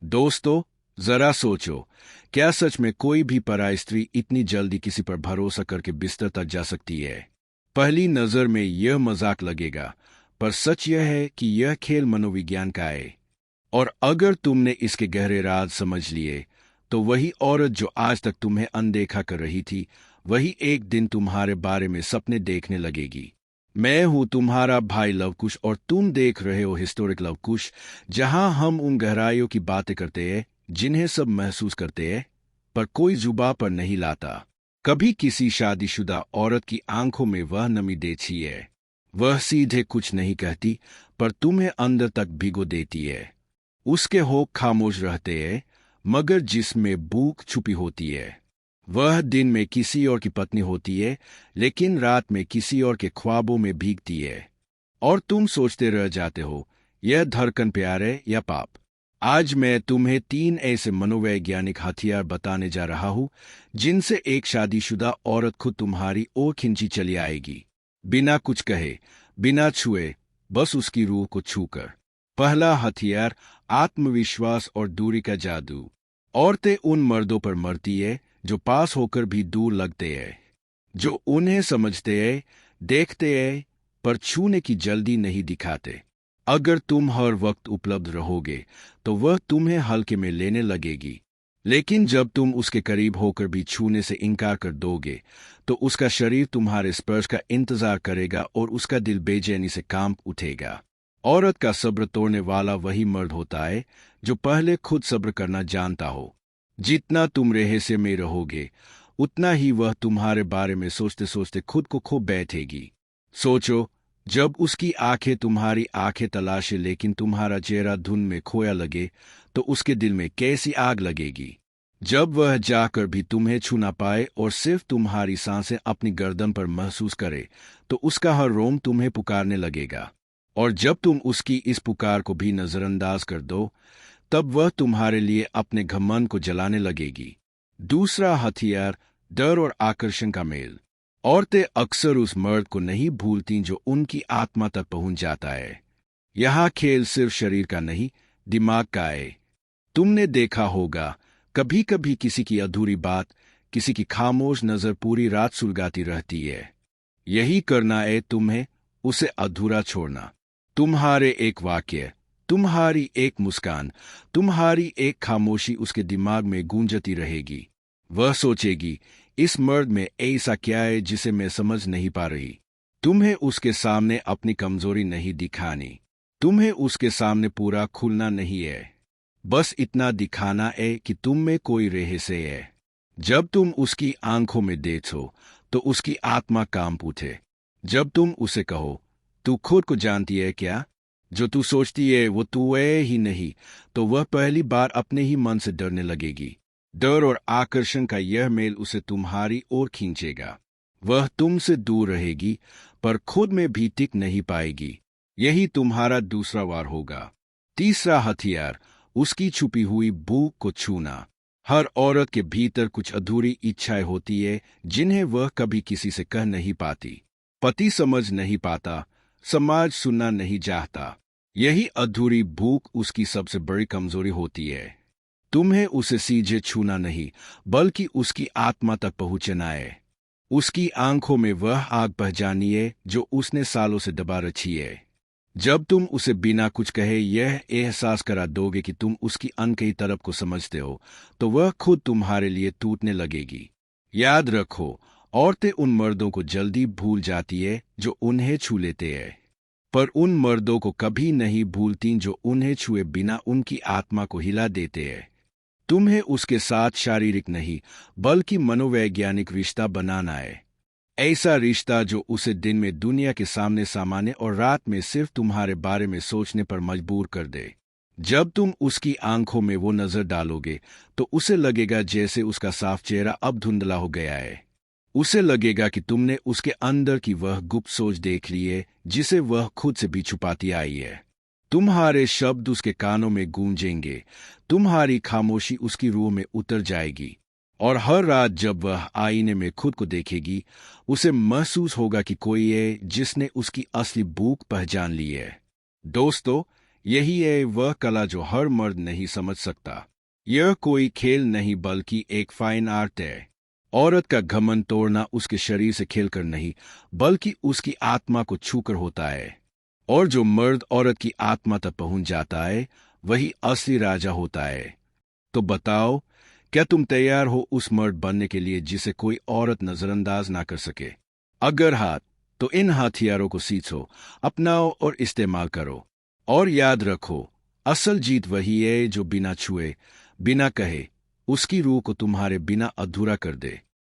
दोस्तों, जरा सोचो, क्या सच में कोई भी पराई स्त्री इतनी जल्दी किसी पर भरोसा करके बिस्तर तक जा सकती है? पहली नजर में यह मजाक लगेगा, पर सच यह है कि यह खेल मनोविज्ञान का है। और अगर तुमने इसके गहरे राज समझ लिए, तो वही औरत जो आज तक तुम्हें अनदेखा कर रही थी, वही एक दिन तुम्हारे बारे में सपने देखने लगेगी। मैं हूं तुम्हारा भाई लवकुश और तुम देख रहे हो हिस्टोरिक लवकुश, जहां हम उन गहराइयों की बातें करते हैं जिन्हें सब महसूस करते हैं, पर कोई जुबा पर नहीं लाता। कभी किसी शादीशुदा औरत की आंखों में वह नमी देखी है। वह सीधे कुछ नहीं कहती, पर तुम्हें अंदर तक भिगो देती है। उसके होठ खामोश रहते हैं, मगर जिसमें भूख छुपी होती है। वह दिन में किसी और की पत्नी होती है, लेकिन रात में किसी और के ख्वाबों में भीगती है। और तुम सोचते रह जाते हो, यह धड़कन प्यार है या पाप? आज मैं तुम्हें 3 ऐसे मनोवैज्ञानिक हथियार बताने जा रहा हूं, जिनसे एक शादीशुदा औरत खुद तुम्हारी ओर खिंची चली आएगी, बिना कुछ कहे, बिना छुए, बस उसकी रूह को छूकर। पहला हथियार, आत्मविश्वास और दूरी का जादू। औरतें उन मर्दों पर मरती है जो पास होकर भी दूर लगते हैं, जो उन्हें समझते हैं, देखते हैं, पर छूने की जल्दी नहीं दिखाते। अगर तुम हर वक्त उपलब्ध रहोगे, तो वह तुम्हें हल्के में लेने लगेगी। लेकिन जब तुम उसके करीब होकर भी छूने से इनकार कर दोगे, तो उसका शरीर तुम्हारे स्पर्श का इंतजार करेगा और उसका दिल बेचैनी से कांप उठेगा। औरत का सब्र तोड़ने वाला वही मर्द होता है जो पहले खुद सब्र करना जानता हो। जितना तुम रहस्य में रहोगे, उतना ही वह तुम्हारे बारे में सोचते सोचते खुद को खो बैठेगी। सोचो, जब उसकी आंखें तुम्हारी आंखें तलाशे लेकिन तुम्हारा चेहरा धुंध में खोया लगे, तो उसके दिल में कैसी आग लगेगी। जब वह जाकर भी तुम्हें छू ना पाए और सिर्फ तुम्हारी सांसें अपनी गर्दन पर महसूस करे, तो उसका हर रोम तुम्हें पुकारने लगेगा। और जब तुम उसकी इस पुकार को भी नजरअंदाज कर दो, तब वह तुम्हारे लिए अपने घमंड को जलाने लगेगी। दूसरा हथियार, डर और आकर्षण का मेल। औरतें अक्सर उस मर्द को नहीं भूलती जो उनकी आत्मा तक पहुंच जाता है। यह खेल सिर्फ शरीर का नहीं, दिमाग का है। तुमने देखा होगा, कभी कभी किसी की अधूरी बात, किसी की खामोश नजर पूरी रात सुलगाती रहती है। यही करना है तुम्हें, उसे अधूरा छोड़ना। तुम्हारे एक वाक्य, तुम्हारी एक मुस्कान, तुम्हारी एक खामोशी उसके दिमाग में गूंजती रहेगी। वह सोचेगी, इस मर्द में ऐसा क्या है जिसे मैं समझ नहीं पा रही। तुम्हें उसके सामने अपनी कमजोरी नहीं दिखानी, तुम्हें उसके सामने पूरा खुलना नहीं है। बस इतना दिखाना है कि तुम में कोई रहस्य है। जब तुम उसकी आंखों में देखो, तो उसकी आत्मा कांप उठे। जब तुम उसे कहो, तू खुद को जानती है क्या? जो तू सोचती है वो तू है ही नहीं, तो वह पहली बार अपने ही मन से डरने लगेगी। डर और आकर्षण का यह मेल उसे तुम्हारी ओर खींचेगा। वह तुमसे दूर रहेगी, पर खुद में भी टिक नहीं पाएगी। यही तुम्हारा दूसरा वार होगा। तीसरा हथियार, उसकी छुपी हुई भूख को छूना। हर औरत के भीतर कुछ अधूरी इच्छाएं होती है, जिन्हें वह कभी किसी से कह नहीं पाती। पति समझ नहीं पाता, समाज सुनना नहीं चाहता। यही अधूरी भूख उसकी सबसे बड़ी कमजोरी होती है। तुम्हें उसे सीधे छूना नहीं, बल्कि उसकी आत्मा तक पहुंचना है। उसकी आंखों में वह आग पहचानी है जो उसने सालों से दबा रखी है। जब तुम उसे बिना कुछ कहे यह एहसास करा दोगे कि तुम उसकी अनकही तरफ को समझते हो, तो वह खुद तुम्हारे लिए टूटने लगेगी। याद रखो, औरतें उन मर्दों को जल्दी भूल जाती है जो उन्हें छू लेते हैं, पर उन मर्दों को कभी नहीं भूलती जो उन्हें छुए बिना उनकी आत्मा को हिला देते हैं। तुम्हें उसके साथ शारीरिक नहीं, बल्कि मनोवैज्ञानिक रिश्ता बनाना है। ऐसा रिश्ता जो उसे दिन में दुनिया के सामने सामान्य और रात में सिर्फ तुम्हारे बारे में सोचने पर मजबूर कर दे। जब तुम उसकी आंखों में वो नजर डालोगे, तो उसे लगेगा जैसे उसका साफ चेहरा अब धुंधला हो गया है। उसे लगेगा कि तुमने उसके अंदर की वह गुप्त सोच देख ली है, जिसे वह खुद से भी छुपाती आई है। तुम्हारे शब्द उसके कानों में गूंजेंगे, तुम्हारी खामोशी उसकी रूह में उतर जाएगी। और हर रात जब वह आईने में खुद को देखेगी, उसे महसूस होगा कि कोई है जिसने उसकी असली भूख पहचान ली है। दोस्तों, यही है वह कला जो हर मर्द नहीं समझ सकता। यह कोई खेल नहीं बल्कि एक फाइन आर्ट है। औरत का घमंड तोड़ना उसके शरीर से खेलकर नहीं, बल्कि उसकी आत्मा को छूकर होता है। और जो मर्द औरत की आत्मा तक पहुंच जाता है, वही असली राजा होता है। तो बताओ, क्या तुम तैयार हो उस मर्द बनने के लिए जिसे कोई औरत नजरअंदाज ना कर सके? अगर हाँ, तो इन हथियारों को सींचो, अपनाओ और इस्तेमाल करो। और याद रखो, असल जीत वही है जो बिना छुए, बिना कहे, उसकी रूह को तुम्हारे बिना अधूरा कर दे।